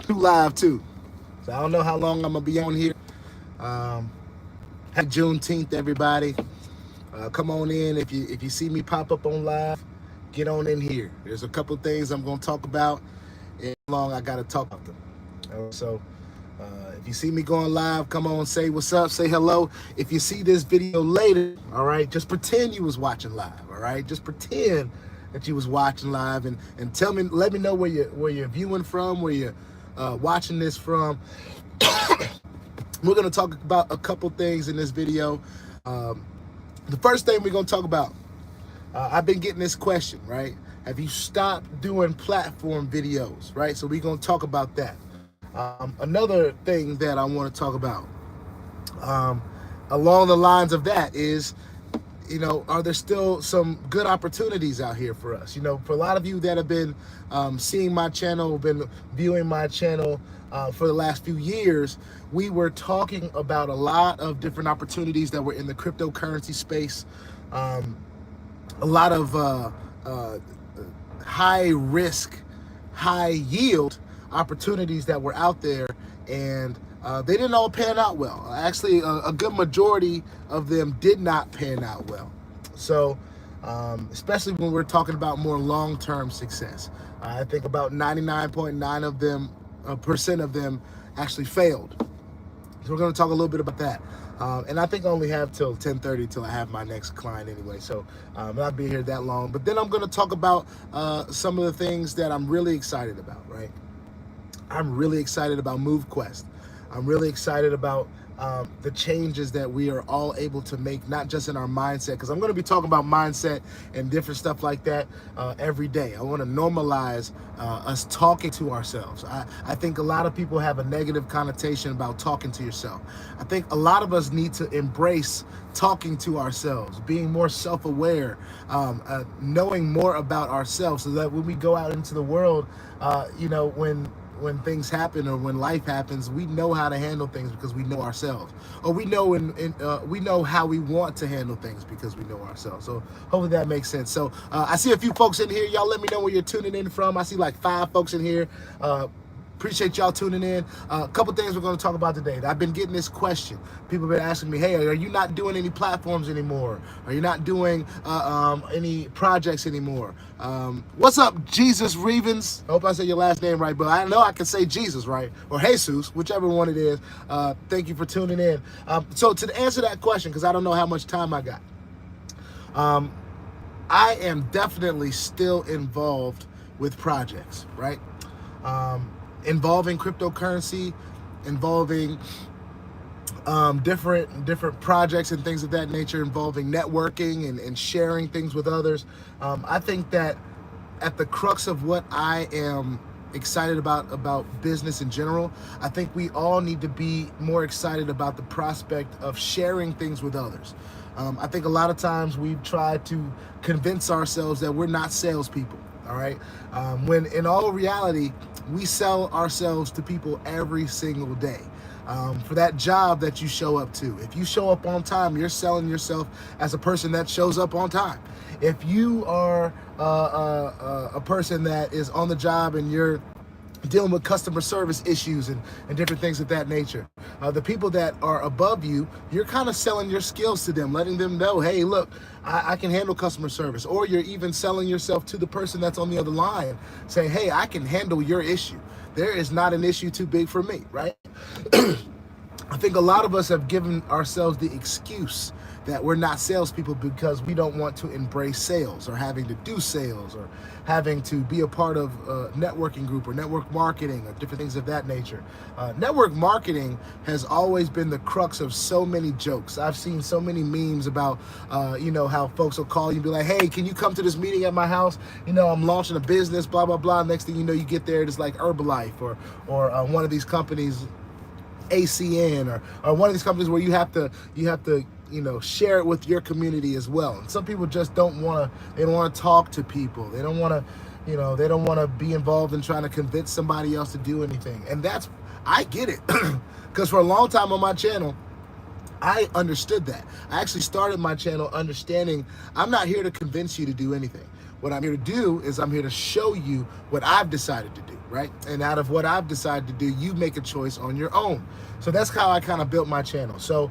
do live too. So I don't know how long I'm gonna be on here. Happy Juneteenth, everybody. Come on in. If you see me pop up on live, get on in here. There's a couple things I'm gonna talk about, and how long I gotta talk about them. So if you see me going live, come on, say what's up, say hello. If you see this video later, all right, just pretend you was watching live, all right? Just pretend that you was watching live, and tell me, let me know where you're viewing from, where you're watching this from. We're gonna talk about a couple things in this video. The first thing we're gonna talk about, I've been getting this question, right? Have you stopped doing platform videos, right? So we're gonna talk about that. Another thing that I want to talk about along the lines of that is, you know, are there still some good opportunities out here for us? You know, for a lot of you that have been seeing my channel, been viewing my channel for the last few years, we were talking about a lot of different opportunities that were in the cryptocurrency space. A lot of high risk, high yield opportunities that were out there, and they didn't all pan out well. Actually, a good majority of them did not pan out well. So especially when we're talking about more long-term success, I think about 99.9% of them of them actually failed. So we're going to talk a little bit about that. And I think I only have till 10:30 till I have my next client anyway, so I'm not being here that long. But then I'm going to talk about some of the things that I'm really excited about, right? I'm really excited about MOVEQUEST. I'm really excited about the changes that we are all able to make, not just in our mindset, because I'm going to be talking about mindset and different stuff like that every day. I want to normalize us talking to ourselves. I think a lot of people have a negative connotation about talking to yourself. I think a lot of us need to embrace talking to ourselves, being more self-aware, knowing more about ourselves, so that when we go out into the world, you know, when things happen or when life happens, we know how to handle things because we know ourselves, or we know we know how we want to handle things because we know ourselves. So hopefully that makes sense. So I see a few folks in here. Y'all let me know where you're tuning in from. I see like 5 folks in here. Appreciate y'all tuning in. A couple things we're going to talk about today. I've been getting this question. People have been asking me, hey, are you not doing any platforms anymore? Are you not doing any projects anymore? What's up, Jesus Revens? I hope I said your last name right, but I know I can say Jesus, right? Or Jesus, whichever one it is. Thank you for tuning in. So to answer that question, because I don't know how much time I got, I am definitely still involved with projects, right? Involving cryptocurrency, involving different projects and things of that nature, involving networking and sharing things with others. I think that at the crux of what I am excited about business in general, I think we all need to be more excited about the prospect of sharing things with others. I think a lot of times we've tried to convince ourselves that we're not salespeople, all right? When in all reality, we sell ourselves to people every single day. For that job that you show up to, if you show up on time, you're selling yourself as a person that shows up on time. If you are a person that is on the job and you're dealing with customer service issues and different things of that nature, the people that are above you, you're kind of selling your skills to them, letting them know, hey, look, I can handle customer service. Or you're even selling yourself to the person that's on the other line, saying, hey, I can handle your issue. There is not an issue too big for me, right? I think a lot of us have given ourselves the excuse that we're not salespeople because we don't want to embrace sales, or having to do sales, or having to be a part of a networking group or network marketing or different things of that nature. Network marketing has always been the crux of so many jokes. I've seen so many memes about, you know, how folks will call you and be like, hey, can you come to this meeting at my house? You know, I'm launching a business, blah, blah, blah. Next thing you know, you get there, it's like Herbalife or one of these companies, ACN, or one of these companies where you have to you know, share it with your community as well. And some people just don't want to, they don't want to talk to people. They don't want to, you know, they don't want to be involved in trying to convince somebody else to do anything. And that's, I get it. Because for a long time on my channel, I understood that. I actually started my channel understanding I'm not here to convince you to do anything. What I'm here to do is I'm here to show you what I've decided to do, right? And out of what I've decided to do, you make a choice on your own. So that's how I kind of built my channel. So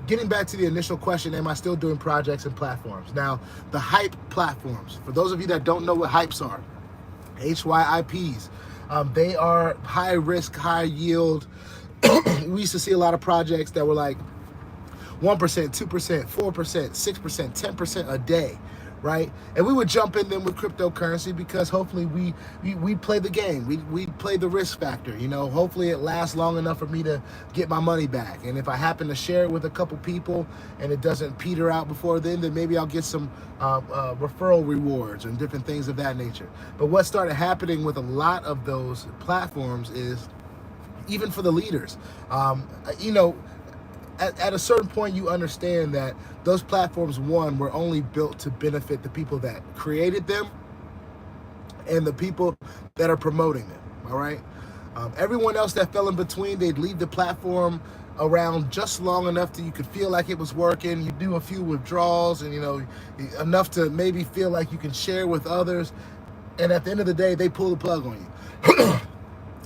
getting back to the initial question, am I still doing projects and platforms? Now, the hype platforms, for those of you that don't know what hypes are, HYIPs, they are high risk, high yield. We used to see a lot of projects that were like 1%, 2%, 4%, 6%, 10% a day, right? And we would jump in them with cryptocurrency because hopefully we play the game. We play the risk factor, you know. Hopefully it lasts long enough for me to get my money back. And if I happen to share it with a couple people and it doesn't peter out before then maybe I'll get some referral rewards and different things of that nature. But what started happening with a lot of those platforms is, even for the leaders, you know, at a certain point you understand that those platforms, one, were only built to benefit the people that created them and the people that are promoting them, all right? Everyone else that fell in between, they'd leave the platform around just long enough that you could feel like it was working. You do a few withdrawals and, you know, enough to maybe feel like you can share with others. And at the end of the day, they pull the plug on you.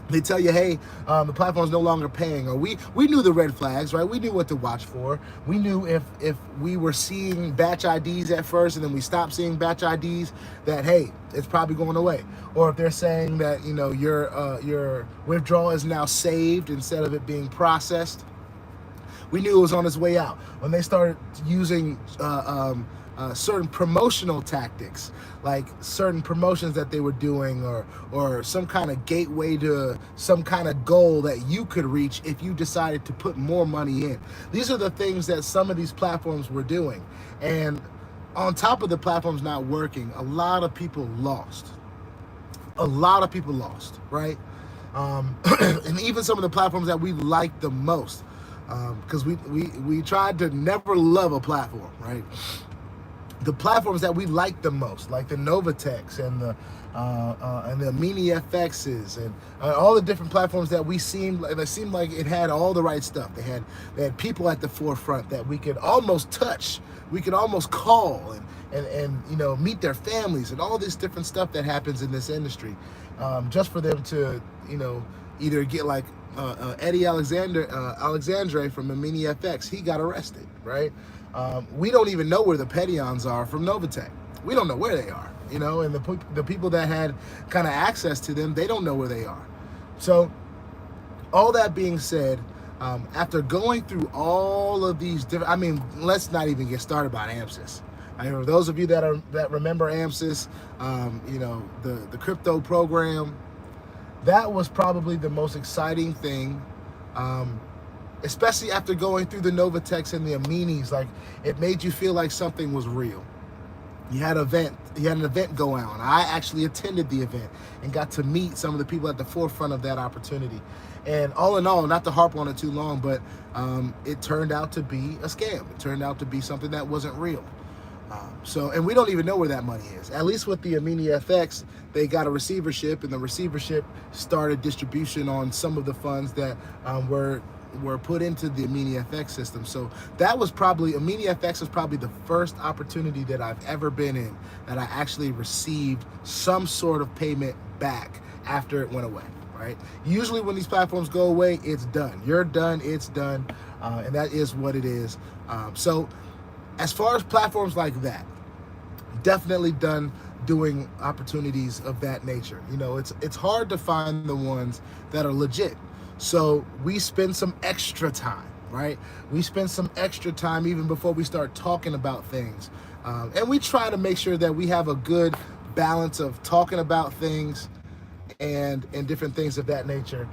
They tell you, hey, the platform's no longer paying, or we knew the red flags, right? We knew what to watch for. We knew if we were seeing batch IDs at first and then we stopped seeing batch IDs, that, hey, it's probably going away. Or if they're saying that, you know, your withdrawal is now saved instead of it being processed, we knew it was on its way out. When they started using certain promotional tactics, like certain promotions that they were doing, or some kind of gateway to some kind of goal that you could reach if you decided to put more money in. These are the things that some of these platforms were doing. And on top of the platforms not working, a lot of people lost. A lot of people lost, right? And even some of the platforms that we liked the most, because we tried to never love a platform, right? The platforms that we like the most, like the Novatechs and the Mini FXs and all the different platforms that seemed like it had all the right stuff. They had people at the forefront that we could almost touch, we could almost call and you know, meet their families and all this different stuff that happens in this industry, just for them to, you know, either get like Eddie Alexandre from the Mini FX. He got arrested, right? We don't even know where the Petions are from Novatech. We don't know where they are, you know, and the people that had kind of access to them, they don't know where they are. So all that being said, after going through all of these different, I mean, let's not even get started about AMSIS. I mean, for those of you that remember AMSIS, you know, the crypto program, that was probably the most exciting thing, especially after going through the Novatechs and the Aminis. Like, it made you feel like something was real. You had an event go on. I actually attended the event and got to meet some of the people at the forefront of that opportunity. And all in all, not to harp on it too long, but it turned out to be a scam. It turned out to be something that wasn't real. And we don't even know where that money is. At least with the Amini FX, they got a receivership, and the receivership started distribution on some of the funds that were put into the Amini FX system. So that was probably, Amini FX was probably the first opportunity that I've ever been in that I actually received some sort of payment back after it went away, right? Usually when these platforms go away, it's done. You're done, it's done, and that is what it is. So as far as platforms like that, definitely done doing opportunities of that nature. You know, it's hard to find the ones that are legit. So we spend some extra time, right? We spend some extra time even before we start talking about things. And we try to make sure that we have a good balance of talking about things and different things of that nature.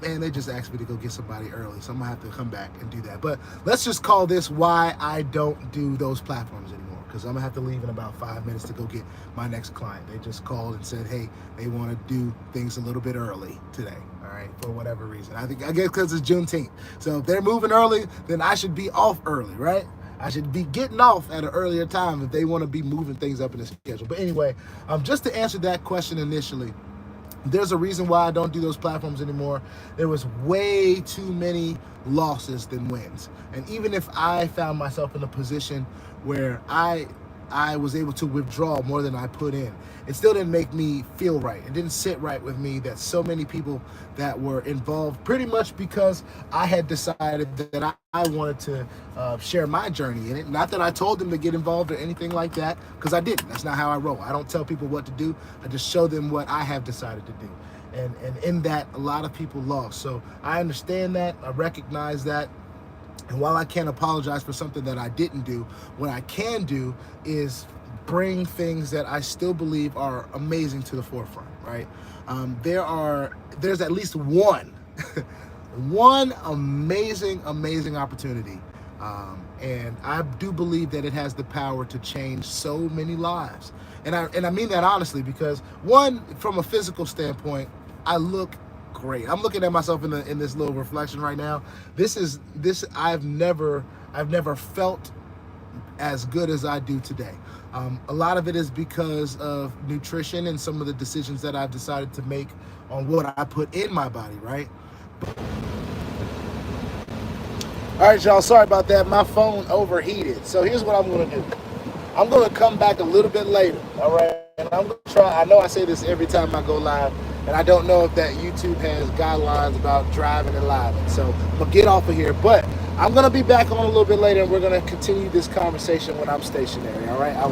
Man, they just asked me to go get somebody early, so I'm gonna have to come back and do that. But let's just call this why I don't do those platforms anymore, because I'm gonna have to leave in about 5 minutes to go get my next client. They just called and said, hey, they want to do things a little bit early today, all right, for whatever reason. I guess because it's Juneteenth. So if they're moving early, then I should be off early, right? I should be getting off at an earlier time if they want to be moving things up in the schedule. But anyway, just to answer that question initially, there's a reason why I don't do those platforms anymore. There was way too many losses than wins. And even if I found myself in a position where I I was able to withdraw more than I put in. It still didn't make me feel right. It didn't sit right with me that so many people that were involved pretty much because I had decided that I wanted to share my journey in it. Not that I told them to get involved or anything like that, because I didn't. That's not how I roll. I don't tell people what to do. I just show them what I have decided to do. And in that, a lot of people lost. So I understand that. I recognize that. And while I can't apologize for something that I didn't do, what I can do is bring things that I still believe are amazing to the forefront, right? There's at least one, one amazing opportunity. And I do believe that it has the power to change so many lives. And I mean that honestly, because one, from a physical standpoint, I look great. I'm looking at myself in this little reflection right now. I've never felt as good as I do today. A lot of it is because of nutrition and some of the decisions that I've decided to make on what I put in my body, right? All right, y'all, sorry about that. My phone overheated. So here's what I'm gonna do. I'm gonna come back a little bit later, all right? And I'm gonna try, I know I say this every time I go live, and I don't know if that YouTube has guidelines about driving and live. So I'm gonna get off of here, but I'm gonna be back on a little bit later, and we're gonna continue this conversation when I'm stationary, all right?